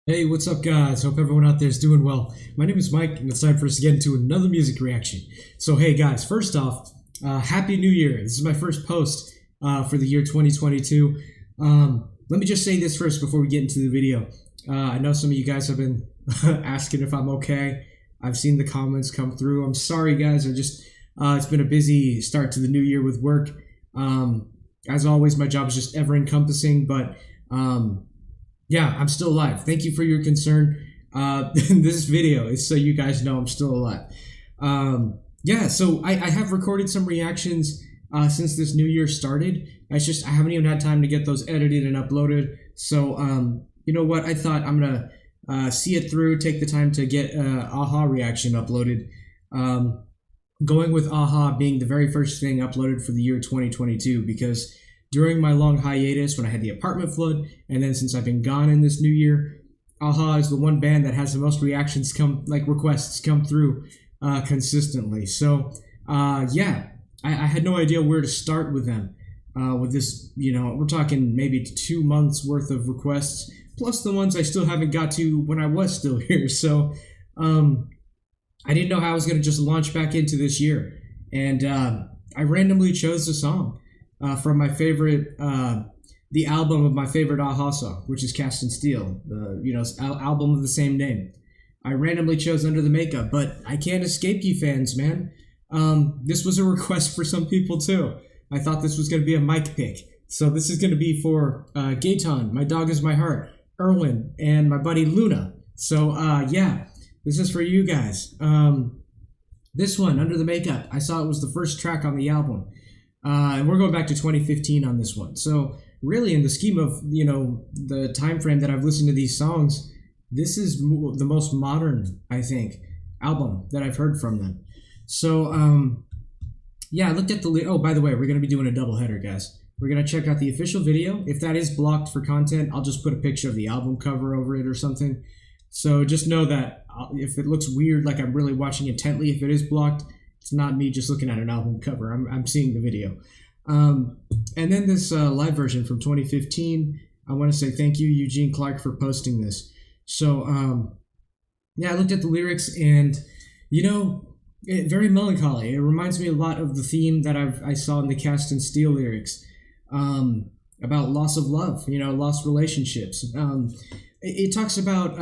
Hey, what's up, guys? Hope everyone out there is doing well. My name is Mike, and it's time for us to get into another music reaction. So, hey, guys, first off, Happy New Year. This is my first post for the year 2022. Let me just say this first before we get into the video. I know some of you guys have been asking if I'm okay. I've seen the comments come through. I'm sorry, guys. It's been a busy start to the new year with work. As always, my job is just ever encompassing, but yeah, I'm still alive. Thank you for your concern. This video is so you guys know I'm still alive. Yeah, so I have recorded some reactions since this new year started. I haven't even had time to get those edited and uploaded. So you know what? I thought I'm gonna see it through, take the time to get a-ha reaction uploaded. Going with a-ha being the very first thing uploaded for the year 2022 because during my long hiatus when I had the apartment flood, and then since I've been gone in this new year, a-ha is the one band that has the most requests come through consistently. So yeah, I had no idea where to start with them. With this, we're talking maybe 2 months worth of requests, plus the ones I still haven't got to when I was still here. So I didn't know how I was going to just launch back into this year. And I randomly chose the song from my favorite, the album of my favorite a-ha song, which is Cast in Steel, the album of the same name. I randomly chose Under the Makeup, but I can't escape you fans, man. This was a request for some people too. I thought this was going to be a mic pick. So this is going to be for Gaetan, My Dog Is My Heart, Erwin, and my buddy Luna. So yeah, this is for you guys. This one, Under the Makeup, I saw it was the first track on the album. And we're going back to 2015 on this one. So really, in the scheme of the time frame that I've listened to these songs, this is the most modern, I think, album that I've heard from them. So yeah, I looked at the oh, by the way, we're gonna be doing a double header, guys. We're gonna check out the official video. If that is blocked for content, I'll just put a picture of the album cover over it or something. So just know that if it looks weird, like I'm really watching intently, if it is blocked, it's not me just looking at an album cover. I'm seeing the video. And then this live version from 2015. I want to say thank you, Eugene Clark, for posting this. So yeah, I looked at the lyrics and very melancholy. It reminds me a lot of the theme that I saw in the Cast in Steel lyrics about loss of love, lost relationships. It talks about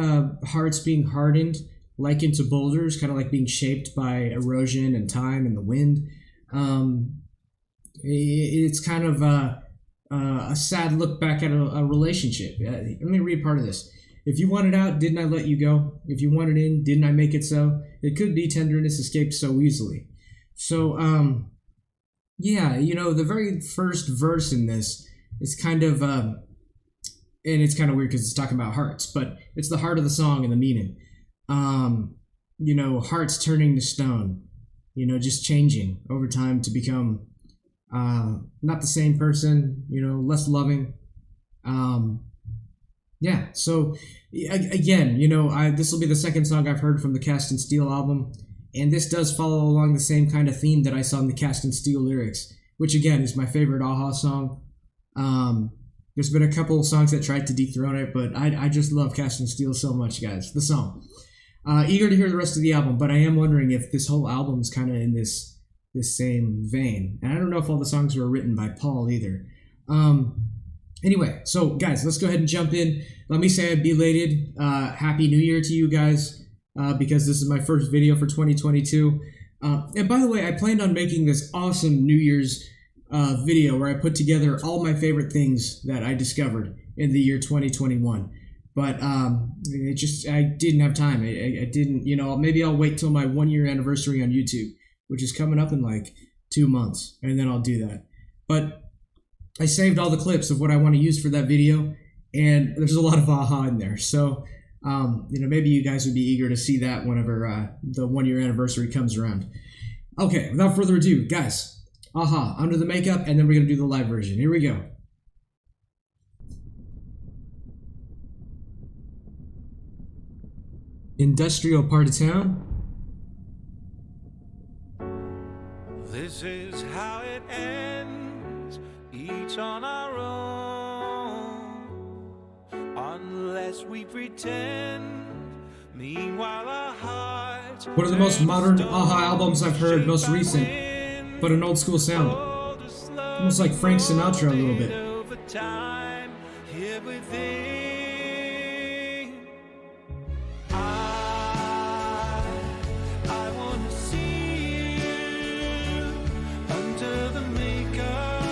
hearts being hardened, likened to boulders, kind of like being shaped by erosion and time and the wind. It's kind of a sad look back at a relationship. Let me read part of this. If you wanted out, didn't I let you go? If you wanted in, didn't I make it so? It could be tenderness escaped so easily. So, yeah, the very first verse in this is kind of, and it's kind of weird because it's talking about hearts, but it's the heart of the song and the meaning. Hearts turning to stone, just changing over time to become not the same person, less loving. Yeah, so again, this will be the second song I've heard from the Cast in Steel album, and this does follow along the same kind of theme that I saw in the Cast in Steel lyrics, which again is my favorite a-ha song. There's been a couple of songs that tried to dethrone it, but I just love Cast in Steel so much, guys. The song. Eager to hear the rest of the album, but I am wondering if this whole album's kind of in this same vein, and I don't know if all the songs were written by Paul either. Anyway, so guys, let's go ahead and jump in. Let me say a belated Happy New Year to you guys, because this is my first video for 2022. And by the way, I planned on making this awesome New Year's video where I put together all my favorite things that I discovered in the year 2021. But I didn't have time. I didn't, maybe I'll wait till my 1 year anniversary on YouTube, which is coming up in like 2 months, and then I'll do that. But I saved all the clips of what I want to use for that video, and there's a lot of a-ha in there. So, maybe you guys would be eager to see that whenever the 1 year anniversary comes around. Okay, without further ado, guys, a-ha, Under the Makeup, and then we're going to do the live version. Here we go. Industrial part of town. This is how it ends, each on our own. Unless as we pretend. Meanwhile, our hearts. One of the most modern Aha albums I've heard, most recent, but an old school sound. Almost like Frank Sinatra a little bit. Over time, here within. I wanna see you under the makeup.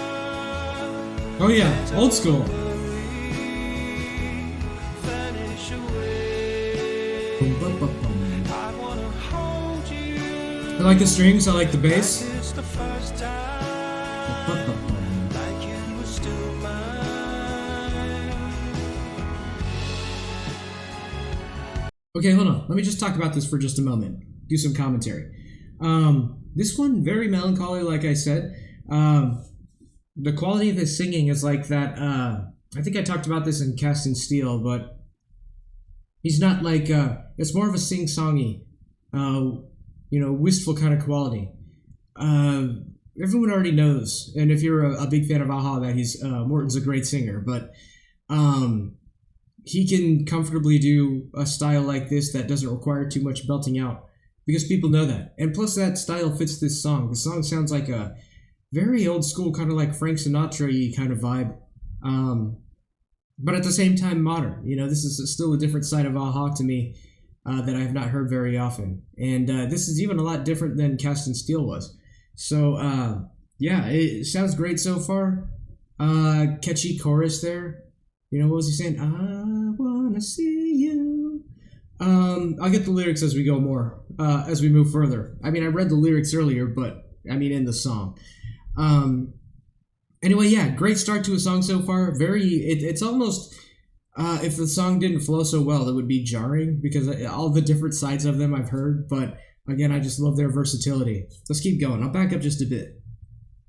Oh yeah, old school. Vanish away. Boom, boom, boom, boom. I wanna hold you. I like the strings, I like the bass. It's the first time. Boom, boom, boom. Like you were still mine. Okay, hold on. Let me just talk about this for just a moment. Do some commentary. This one, very melancholy, like I said. The quality of his singing is like that. I think I talked about this in Cast in Steel, but he's not like. It's more of a sing-songy, wistful kind of quality. Everyone already knows, and if you're a big fan of Aha, that Morton's a great singer, but he can comfortably do a style like this that doesn't require too much belting out, because people know that. And plus that style fits this song. The song sounds like a very old school, kind of like Frank Sinatra-y kind of vibe, but at the same time modern. This is still a different side of Aha to me that I have not heard very often. And this is even a lot different than Cast in Steel was. So, yeah, it sounds great so far. Catchy chorus there. What was he saying? I wanna see you. I'll get the lyrics as we go more, as we move further. I mean, I read the lyrics earlier, but I mean in the song. Anyway, yeah, great start to a song so far. It's almost, if the song didn't flow so well, that would be jarring, because all the different sides of them I've heard, but again, I just love their versatility. Let's keep going. I'll back up just a bit.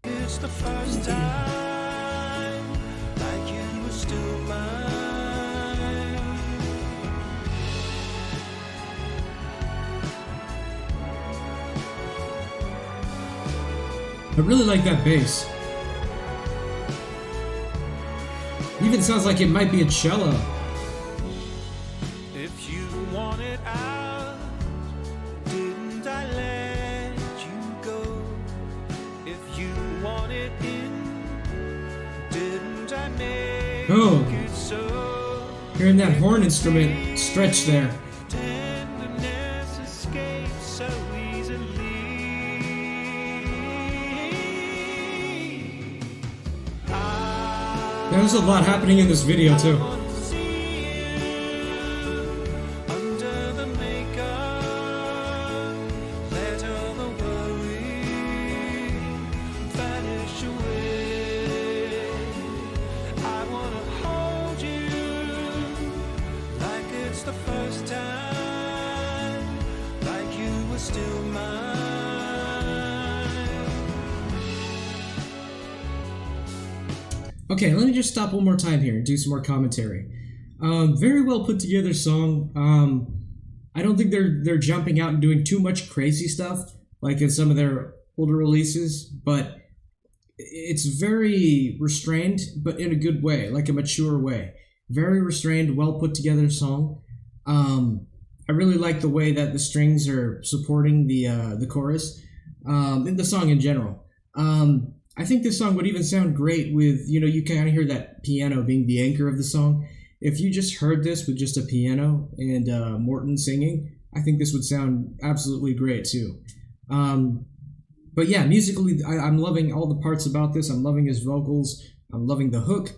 It's the first time, like you were still mine. I really like that bass. Even sounds like it might be a cello. If you want it out, didn't I let you go? If you want it in, didn't I make Oh. it so? Hearing that horn instrument stretch there. Tenderness escapes so easily. There's a lot happening in this video too. Under the makeup, let all the worry vanish away. I wanna hold you like it's the first time, like you were still mine. Okay, let me just stop one more time here and do some more commentary. Very well put together song. I don't think they're jumping out and doing too much crazy stuff like in some of their older releases, but it's very restrained, but in a good way, like a mature way. Very restrained, well put together song. I really like the way that the strings are supporting the chorus, and the song in general. I think this song would even sound great with, you kind of hear that piano being the anchor of the song. If you just heard this with just a piano and Morton singing, I think this would sound absolutely great too. But yeah, musically, I'm loving all the parts about this. I'm loving his vocals. I'm loving the hook.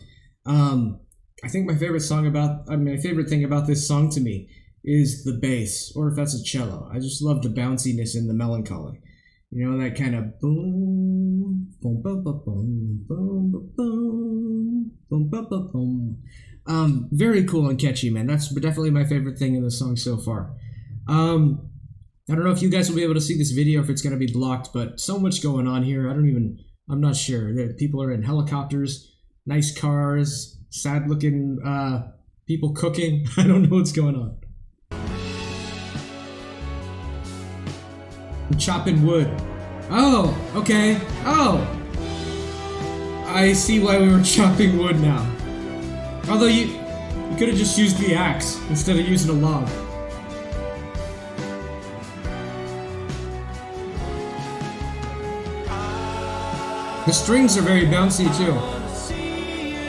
I think my favorite thing about this song to me is the bass, or if that's a cello. I just love the bounciness and the melancholy. That kind of boom, boom, boom, boom, boom, boom, boom, boom, boom, boom, boom. Very cool and catchy, man. That's definitely my favorite thing in the song so far. I don't know if you guys will be able to see this video, if it's going to be blocked, but so much going on here. I'm not sure. People are in helicopters, nice cars, sad looking people cooking. I don't know what's going on. I'm chopping wood. Oh, okay. Oh, I see why we were chopping wood now. Although you You could have just used the axe instead of using a log. The strings are very bouncy too. See you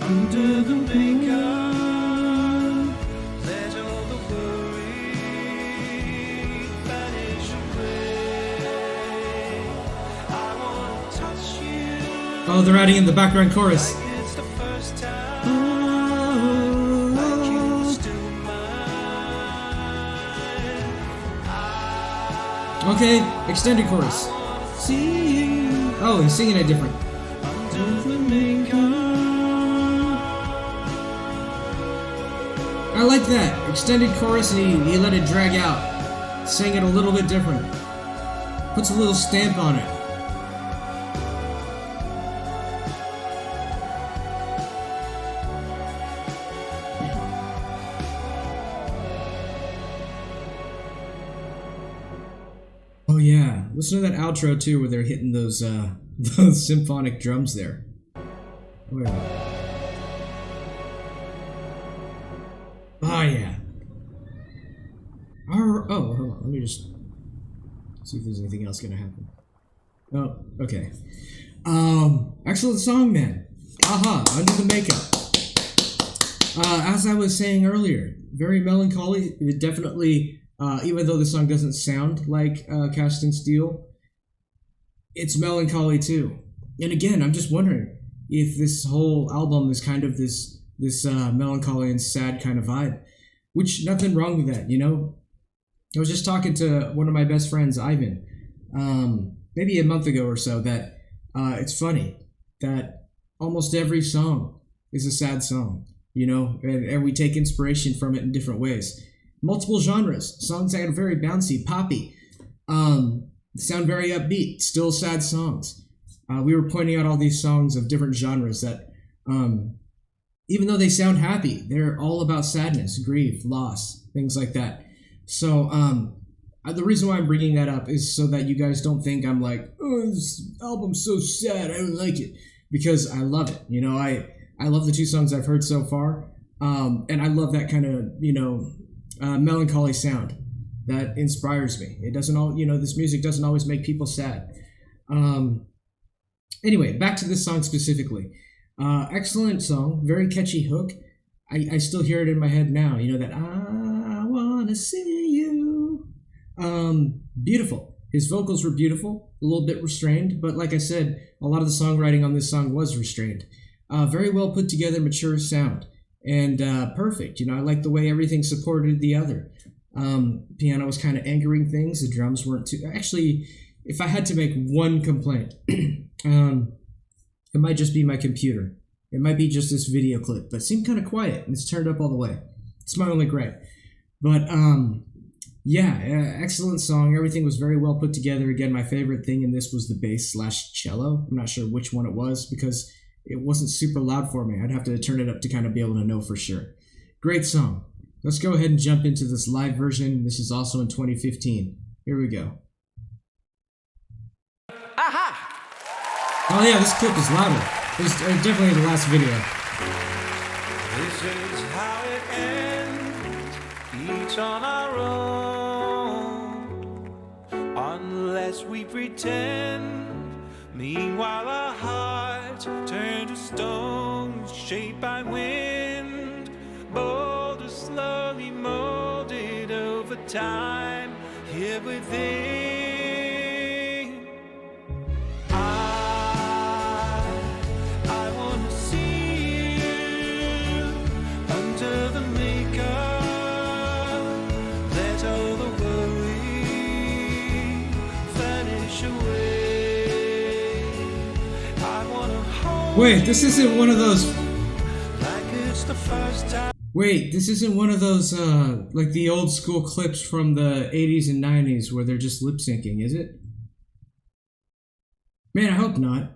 under the makeup. Let all the worry vanish away. I wanna touch you Oh, they're adding in the background chorus. like it's the first time. Like you were still mine. Okay, extended chorus. See you Oh, he's singing it different. under the makeup. I like that. Extended chorus and he let it drag out. Sang it a little bit different. Puts a little stamp on it. Oh yeah, listen to that outro too, where they're hitting those those symphonic drums there. Wait a minute. Oh yeah. Oh, hold on. Let me just see if there's anything else gonna happen. Oh, okay. Excellent song, man. Aha, Under the Makeup. As I was saying earlier, very melancholy. It definitely. Even though the song doesn't sound like Cast in Steel, it's melancholy too. And again, I'm just wondering if this whole album is kind of this melancholy and sad kind of vibe. Which, nothing wrong with that, you know? I was just talking to one of my best friends, Ivan, maybe a month ago or so, that it's funny that almost every song is a sad song, you know? And we take inspiration from it in different ways. Multiple genres. Songs that are very bouncy, poppy, sound very upbeat, still sad songs. We were pointing out all these songs of different genres that, even though they sound happy, they're all about sadness, grief, loss, things like that. So the reason why I'm bringing that up is so that you guys don't think I'm like, oh, this album's so sad, I don't like it. Because I love it. You know, I love the two songs I've heard so far. And I love that kind of, you know, melancholy sound that inspires me. It doesn't all, you know, this music doesn't always make people sad. Anyway, back to this song specifically. Excellent song, very catchy hook. I still hear it in my head now, you know, that I wanna see you. Beautiful. His vocals were beautiful, a little bit restrained, but like I said, a lot of the songwriting on this song was restrained. Very well put together, mature sound. And perfect, you know, I like the way everything supported the other. Piano was kind of anchoring things. The drums weren't too. Actually, if I had to make one complaint, it might just be my computer. It might be just this video clip, but it seemed kind of quiet and it's turned up all the way. It's my only gripe. But yeah, excellent song. Everything was very well put together. Again, my favorite thing in this was the bass/cello. I'm not sure which one it was because it wasn't super loud for me. I'd have to turn it up to kind of be able to know for sure. Great song. Let's go ahead and jump into this live version. This is also in 2015. Here we go. Aha! Oh yeah, this clip is louder. It was definitely the last video. This is how it ends, each on our own, unless we pretend. Meanwhile, our hearts turn to stone, shaped by wind, boulders slowly molded over time here within. I wanna see you under the makeup. Let all the worry vanish away. I wanna hold Wait, this isn't one of those. like it's the first time. Wait, this isn't one of those like the old school clips from the 80s and 90s where they're just lip syncing, is it? Man, I hope not.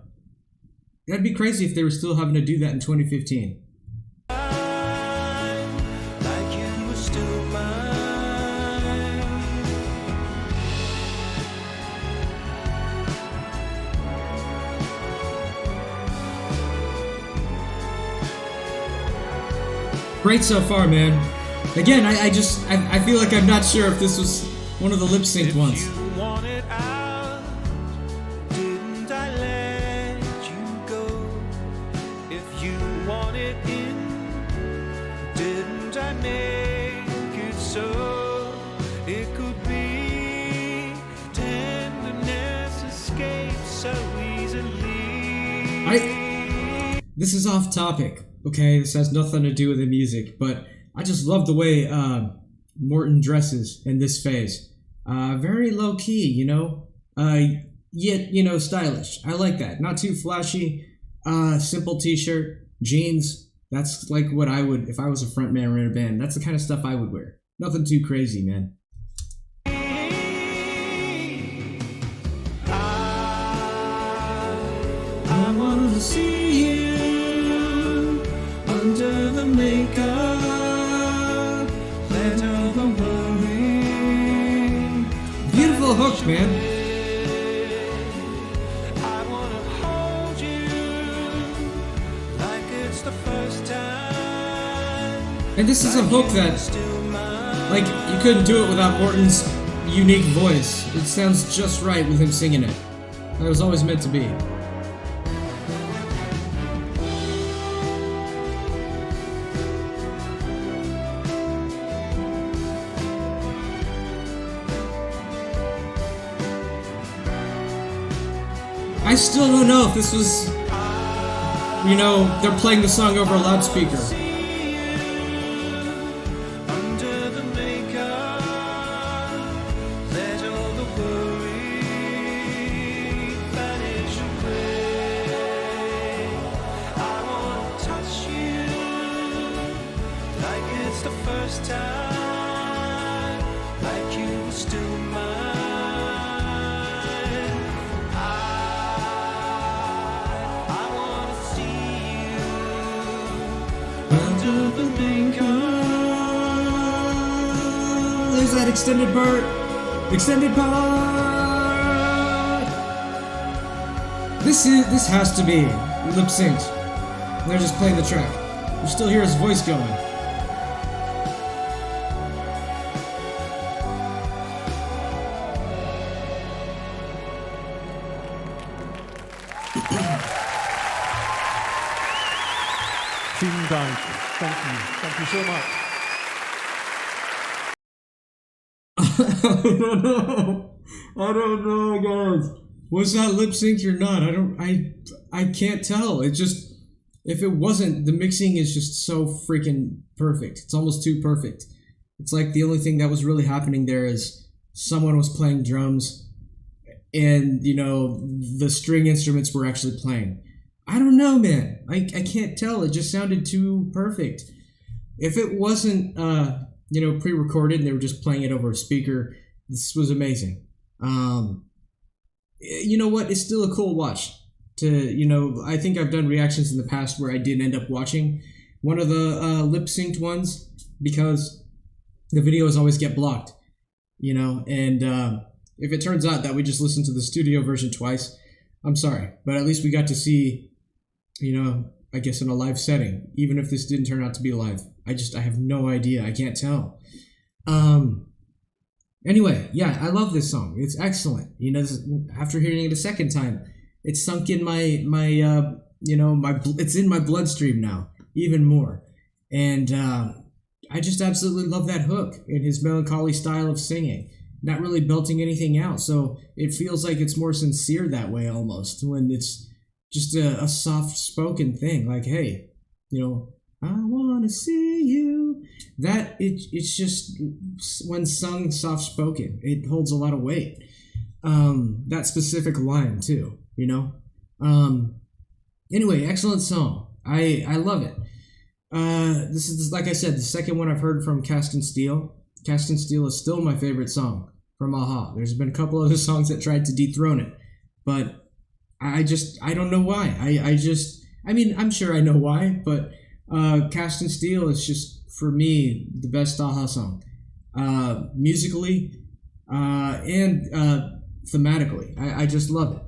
That'd be crazy if they were still having to do that in 2015. Like you were still mine. great so far, man. Again, I feel like I'm not sure if this was one of the lip synced ones. You want it out, didn't I let you go? If you want it in, didn't I make it so? It could be tenderness escapes so easily. This is off topic, okay? This has nothing to do with the music, but I just love the way Morton dresses in this phase. Very low key, you know, yet, you know, stylish. I like that. Not too flashy. Simple t-shirt, jeans. That's like what I would, if I was a frontman in a band, that's the kind of stuff I would wear. Nothing too crazy, man. I wanna see you under the makeup. Let all the worry. Beautiful hook, man. I wanna hold you like it's the first time. And this is a hook that, like, you couldn't do it without Morton's unique voice. It sounds just right with him singing it. That was always meant to be. I still don't know if this was, you know, they're playing the song over a loudspeaker. Under the makeup, let all the worry vanish away. I wanna touch you like it's the first time, like you were still mine. I wanna see you under the makeup. There's that extended part. Extended part. This has to be lip synced. They're just playing the track. You still hear his voice going. Vielen Dank. Thank you. Thank you so much. I don't know, guys. Was that lip synced or not? I can't tell. It just, if it wasn't, the mixing is just so freaking perfect. It's almost too perfect. It's like the only thing that was really happening there is someone was playing drums and, you know, the string instruments were actually playing. I don't know, man. I can't tell. It just sounded too perfect. If it wasn't, you know, pre-recorded and they were just playing it over a speaker, this was amazing. You know what? It's still a cool watch. You know, I think I've done reactions in the past where I did end up watching one of the lip-synced ones because the videos always get blocked, you know, and if it turns out that we just listened to the studio version twice, I'm sorry, but at least we got to see, you know, I guess in a live setting, even if this didn't turn out to be live. I have no idea. I can't tell. Anyway, yeah, I love this song. It's excellent. You know, after hearing it a second time, it's sunk in my you know, it's in my bloodstream now, even more. And I just absolutely love that hook and his melancholy style of singing, not really belting anything out. So it feels like it's more sincere that way almost, when it's just a soft spoken thing. Like, hey, you know, I want to see you. That, it's just, when sung soft spoken, it holds a lot of weight. That specific line too, you know? Anyway, excellent song. I love it. This is, like I said, the second one I've heard from Cast and Steel. Cast and Steel is still my favorite song from a-ha. There's been a couple other songs that tried to dethrone it, but I don't know why. I mean, I'm sure I know why, but Cast and Steel is just, for me, the best a-ha song. Musically, and thematically. I just love it.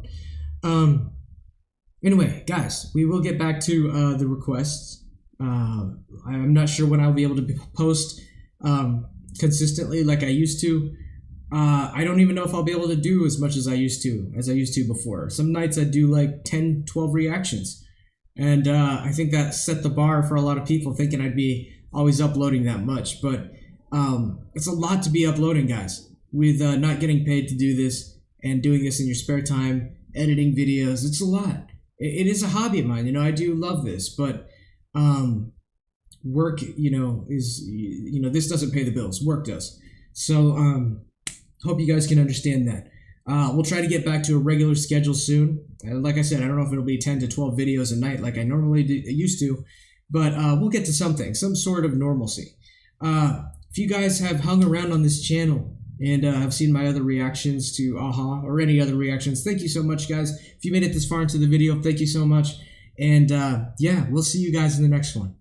Anyway, guys, we will get back to the requests. I'm not sure when I'll be able to post consistently like I used to. I don't even know if I'll be able to do as much as I used to before. Some nights I do like 10, 12 reactions. And I think that set the bar for a lot of people thinking I'd be always uploading that much. But it's a lot to be uploading, guys, with not getting paid to do this and doing this in your spare time, editing videos. It's a lot. It is a hobby of mine. I do love this, but work, is, this doesn't pay the bills. Work does. So hope you guys can understand that. We'll try to get back to a regular schedule soon. Like I said, I don't know if it'll be 10 to 12 videos a night like I normally used to, but we'll get to some sort of normalcy. If you guys have hung around on this channel and have seen my other reactions to a-ha or any other reactions, thank you so much, guys. If you made it this far into the video, thank you so much. And yeah, we'll see you guys in the next one.